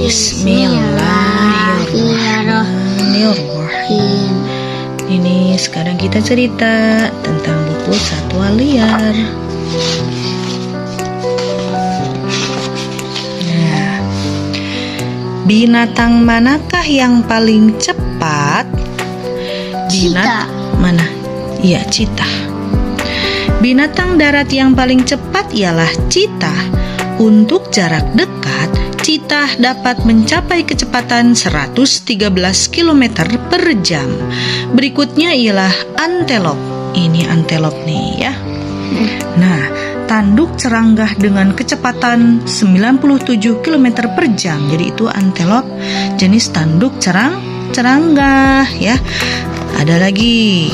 Bismillahirrahmanirrahim. Ini sekarang kita cerita tentang buku Satwa Liar. Nah, binatang manakah yang paling cepat? Mana? Iya, cheetah. Binatang darat yang paling cepat ialah cheetah. Untuk jarak dekat, cheetah dapat mencapai kecepatan 113 km per jam. Berikutnya ialah antelop. Ini antelop nih ya. Nah, tanduk ceranggah dengan kecepatan 97 km per jam. Jadi itu antelop, jenis tanduk ceranggah ya. Ada lagi.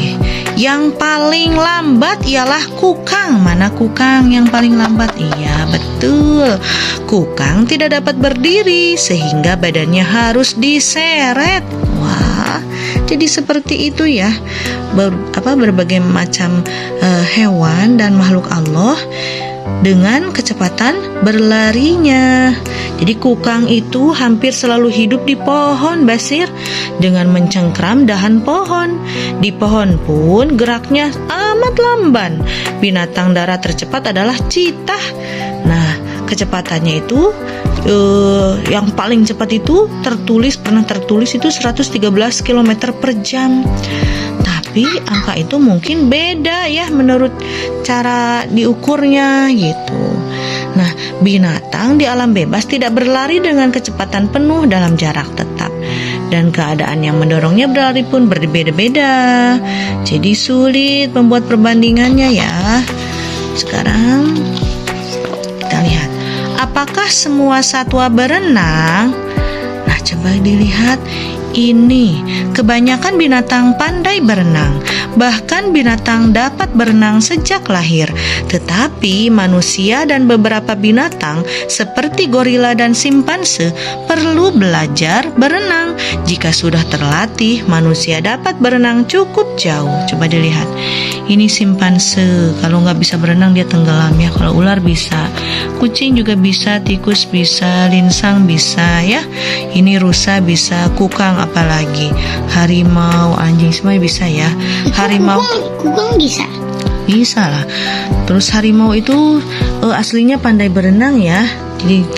Yang paling lambat ialah kukang. Mana kukang yang paling lambat? Iya, betul. Kukang tidak dapat berdiri sehingga badannya harus diseret. Wah, jadi seperti itu ya. Berbagai macam hewan dan makhluk Allah dengan kecepatan berlarinya. Jadi kukang itu hampir selalu hidup di pohon, Basir, dengan mencengkram dahan pohon. Di pohon pun geraknya amat lamban. Binatang darat tercepat adalah cheetah. Nah, kecepatannya itu yang paling cepat itu pernah tertulis itu 113 km per jam. Tapi angka itu mungkin beda ya menurut cara diukurnya gitu. Nah, binatang di alam bebas tidak berlari dengan kecepatan penuh dalam jarak tetap. Dan keadaan yang mendorongnya berlari pun berbeda-beda. Jadi sulit membuat perbandingannya ya. Sekarang kita lihat. Apakah semua satwa berenang? Nah, coba dilihat. Ini kebanyakan binatang pandai berenang. Bahkan binatang dapat berenang sejak lahir. Tetapi manusia dan beberapa binatang seperti gorila dan simpanse perlu belajar berenang. Jika sudah terlatih, manusia dapat berenang cukup jauh. Coba dilihat. Ini simpanse. Kalau nggak bisa berenang dia tenggelam ya. Kalau ular bisa, kucing juga bisa, tikus bisa, linsang bisa ya. Ini rusa bisa, kukang apalagi, harimau, anjing semuanya bisa ya. Harimau, kukang bisa. Bisa lah. Terus harimau itu aslinya pandai berenang ya. Jadi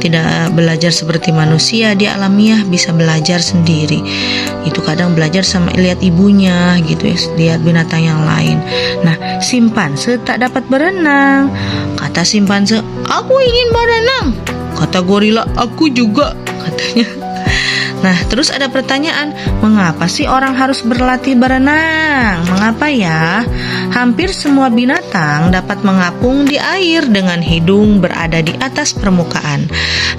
tidak belajar seperti manusia, dia alamiah bisa belajar sendiri. Itu kadang belajar sama lihat ibunya gitu ya, lihat binatang yang lain. Nah, simpanse tak dapat berenang. Kata simpanse, "Aku ingin berenang." Kata gorila, "Aku juga," katanya. Nah, terus ada pertanyaan, mengapa sih orang harus berlatih berenang? Mengapa ya? Hampir semua binatang dapat mengapung di air dengan hidung berada di atas permukaan.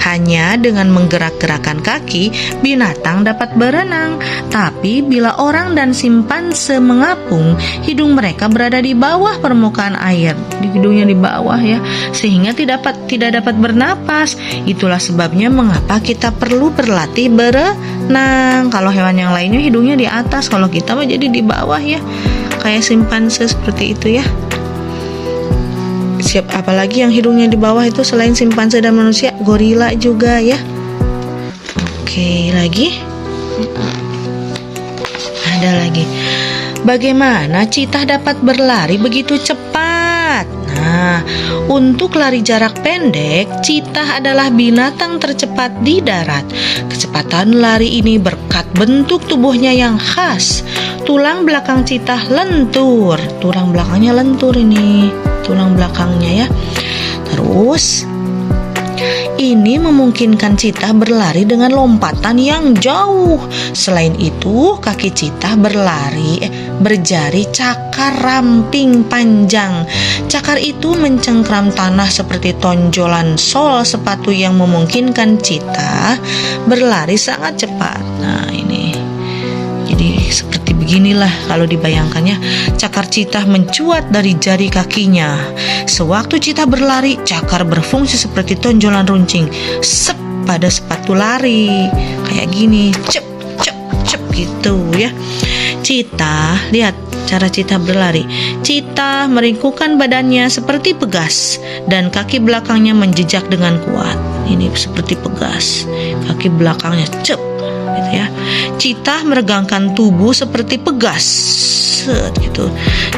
Hanya dengan menggerak-gerakkan kaki, binatang dapat berenang. Tapi bila orang dan simpanse mengapung, hidung mereka berada di bawah permukaan air. Di hidungnya di bawah ya, sehingga tidak dapat bernapas. Itulah sebabnya mengapa kita perlu berlatih berenang. Kalau hewan yang lainnya hidungnya di atas, kalau kita mah jadi di bawah ya, kayak simpanse seperti itu ya. Apalagi yang hidungnya di bawah itu selain simpanse dan manusia, gorila juga ya. Oke, lagi ada lagi. Bagaimana cheetah dapat berlari begitu cepat? Nah, untuk lari jarak pendek, cheetah adalah binatang tercepat di darat. Kecepatan lari ini berkat bentuk tubuhnya yang khas. Tulang belakang cheetah lentur. Tulang belakangnya lentur ini. Tulang belakangnya ya. Terus ini memungkinkan cheetah berlari dengan lompatan yang jauh. Selain itu, kaki cheetah berjari cakar ramping panjang. Cakar itu mencengkram tanah seperti tonjolan sol sepatu yang memungkinkan cheetah berlari sangat cepat. Nah, ini. Jadi seperti beginilah kalau dibayangkannya, cakar cheetah mencuat dari jari kakinya. Sewaktu cheetah berlari, cakar berfungsi seperti tonjolan runcing sep pada sepatu lari. Kayak gini, cep cep cep gitu ya. Citah, lihat cara citah berlari. Citah meringkukkan badannya seperti pegas dan kaki belakangnya menjejak dengan kuat. Ini seperti pegas, kaki belakangnya cep, gitu ya. Citah meregangkan tubuh seperti pegas, set gitu.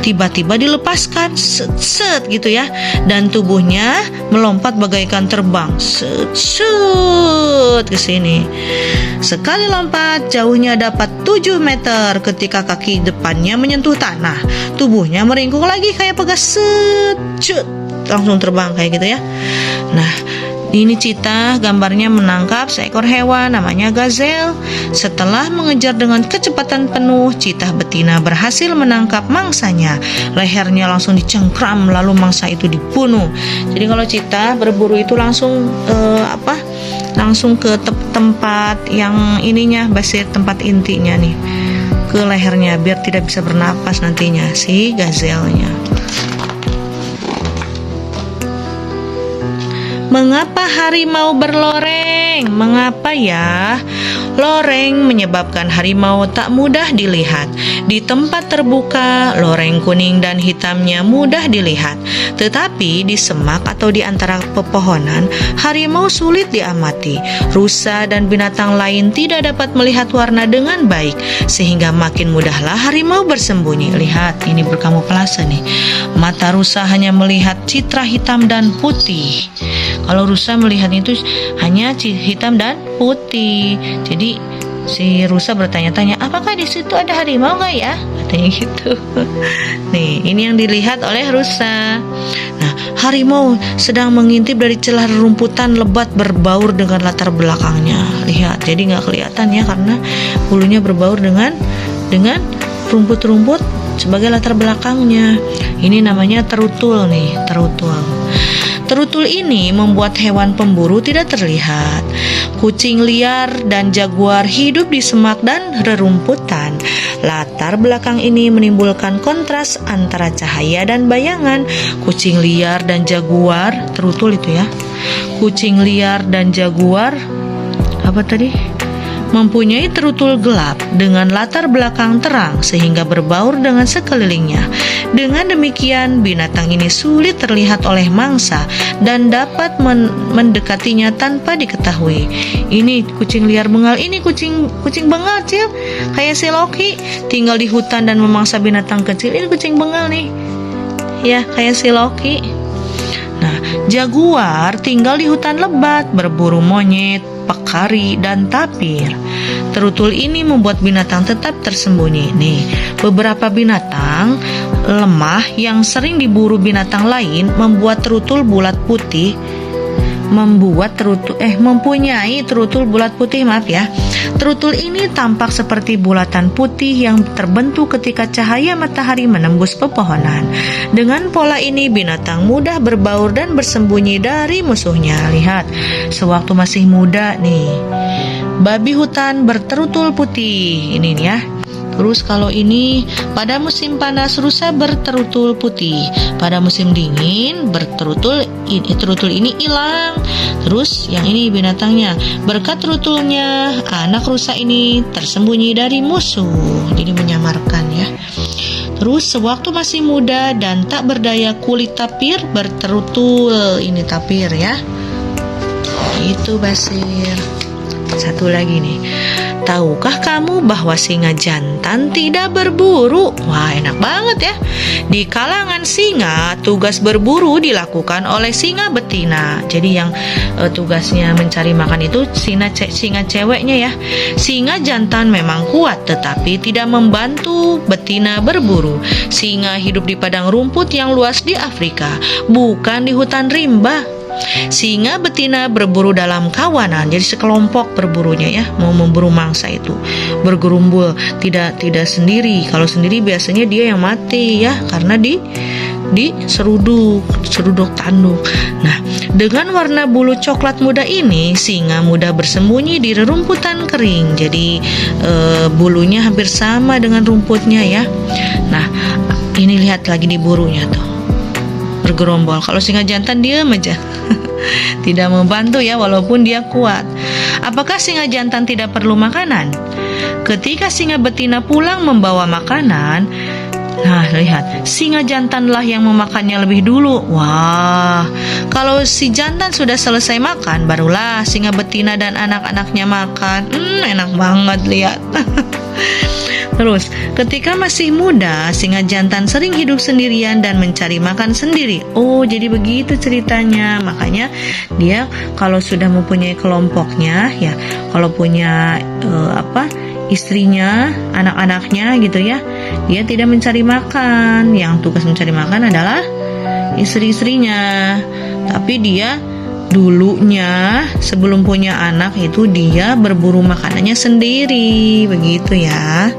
Tiba-tiba dilepaskan, set, set gitu ya. Dan tubuhnya melompat bagaikan terbang, set, set ke sini. Sekali lompat, jauhnya dapat 7 meter. Ketika kaki depannya menyentuh tanah, tubuhnya meringkuk lagi kayak pegas, set, set, langsung terbang kayak gitu ya. Nah, ini citah gambarnya menangkap seekor hewan namanya gazel. Setelah mengejar dengan kecepatan penuh, citah betina berhasil menangkap mangsanya. Lehernya langsung dicengkram, lalu mangsa itu dibunuh. Jadi kalau citah berburu itu langsung langsung ke tempat yang ininya, basir tempat intinya nih, ke lehernya biar tidak bisa bernapas nantinya si gazelnya. Mengapa harimau berloreng? Mengapa ya? Loreng menyebabkan harimau tak mudah dilihat. Di tempat terbuka, loreng kuning dan hitamnya mudah dilihat. Tetapi di semak atau di antara pepohonan, harimau sulit diamati. Rusa dan binatang lain tidak dapat melihat warna dengan baik, sehingga makin mudahlah harimau bersembunyi. Lihat, ini berkamuflase nih. Mata rusa hanya melihat citra hitam dan putih. Kalau rusa melihat itu hanya hitam dan putih. Jadi si rusa bertanya-tanya, apakah di situ ada harimau nggak ya? Katanya gitu. Nih, ini yang dilihat oleh rusa. Nah, harimau sedang mengintip dari celah rerumputan lebat berbaur dengan latar belakangnya. Lihat, jadi nggak kelihatan ya karena bulunya berbaur dengan rumput-rumput sebagai latar belakangnya. Ini namanya terutul nih, terutul. Terutul ini membuat hewan pemburu tidak terlihat. Kucing liar dan jaguar hidup di semak dan rerumputan. Latar belakang ini menimbulkan kontras antara cahaya dan bayangan. Kucing liar dan jaguar, terutul itu ya. Kucing liar dan jaguar, apa tadi? Mempunyai terutul gelap dengan latar belakang terang sehingga berbaur dengan sekelilingnya. Dengan demikian, binatang ini sulit terlihat oleh mangsa dan dapat mendekatinya tanpa diketahui. Ini kucing liar bengal, ini kucing bengal kecil kayak si Loki, tinggal di hutan dan memangsa binatang kecil. Ini kucing bengal nih, ya kayak si Loki. Nah, jaguar tinggal di hutan lebat, berburu monyet, pekari, dan tapir. Terutul ini membuat binatang tetap tersembunyi. Nih, beberapa binatang lemah yang sering diburu binatang lain membuat terutul bulat putih mempunyai terutul bulat putih, maaf ya. Terutul ini tampak seperti bulatan putih yang terbentuk ketika cahaya matahari menembus pepohonan. Dengan pola ini, binatang mudah berbaur dan bersembunyi dari musuhnya. Lihat, sewaktu masih muda nih, babi hutan berterutul putih. Ini nih ya. Terus kalau ini pada musim panas rusa berterutul putih, pada musim dingin terutul ini hilang. Terus yang ini binatangnya, berkat terutulnya anak rusa ini tersembunyi dari musuh. Jadi menyamarkan ya. Terus sewaktu masih muda dan tak berdaya, kulit tapir berterutul. Ini tapir ya. Itu Basir. Satu lagi nih. Tahukah kamu bahwa singa jantan tidak berburu? Wah, enak banget ya. Di kalangan singa, tugas berburu dilakukan oleh singa betina. Jadi yang tugasnya mencari makan itu singa ceweknya ya. Singa jantan memang kuat, tetapi tidak membantu betina berburu. Singa hidup di padang rumput yang luas di Afrika, bukan di hutan rimba. Singa betina berburu dalam kawanan, jadi sekelompok berburunya ya, mau memburu mangsa itu bergerumbul, tidak sendiri. Kalau sendiri biasanya dia yang mati ya, karena di seruduk tanduk. Nah, dengan warna bulu coklat muda ini, singa mudah bersembunyi di rerumputan kering. Jadi bulunya hampir sama dengan rumputnya ya. Nah, ini lihat lagi diburunya tuh, bergerombol. Kalau singa jantan diam aja. Tidak membantu ya, walaupun dia kuat. Apakah singa jantan tidak perlu makanan? Ketika singa betina pulang membawa makanan, nah lihat, singa jantanlah yang memakannya lebih dulu. Wah, kalau si jantan sudah selesai makan, barulah singa betina dan anak-anaknya makan. Enak banget, lihat. Terus, ketika masih muda, singa jantan sering hidup sendirian dan mencari makan sendiri. Oh, jadi begitu ceritanya. Makanya dia kalau sudah mempunyai kelompoknya, ya, kalau punya istrinya, anak-anaknya gitu ya, dia tidak mencari makan. Yang tugas mencari makan adalah istri-istrinya. Tapi dia dulunya sebelum punya anak itu dia berburu makanannya sendiri, begitu ya.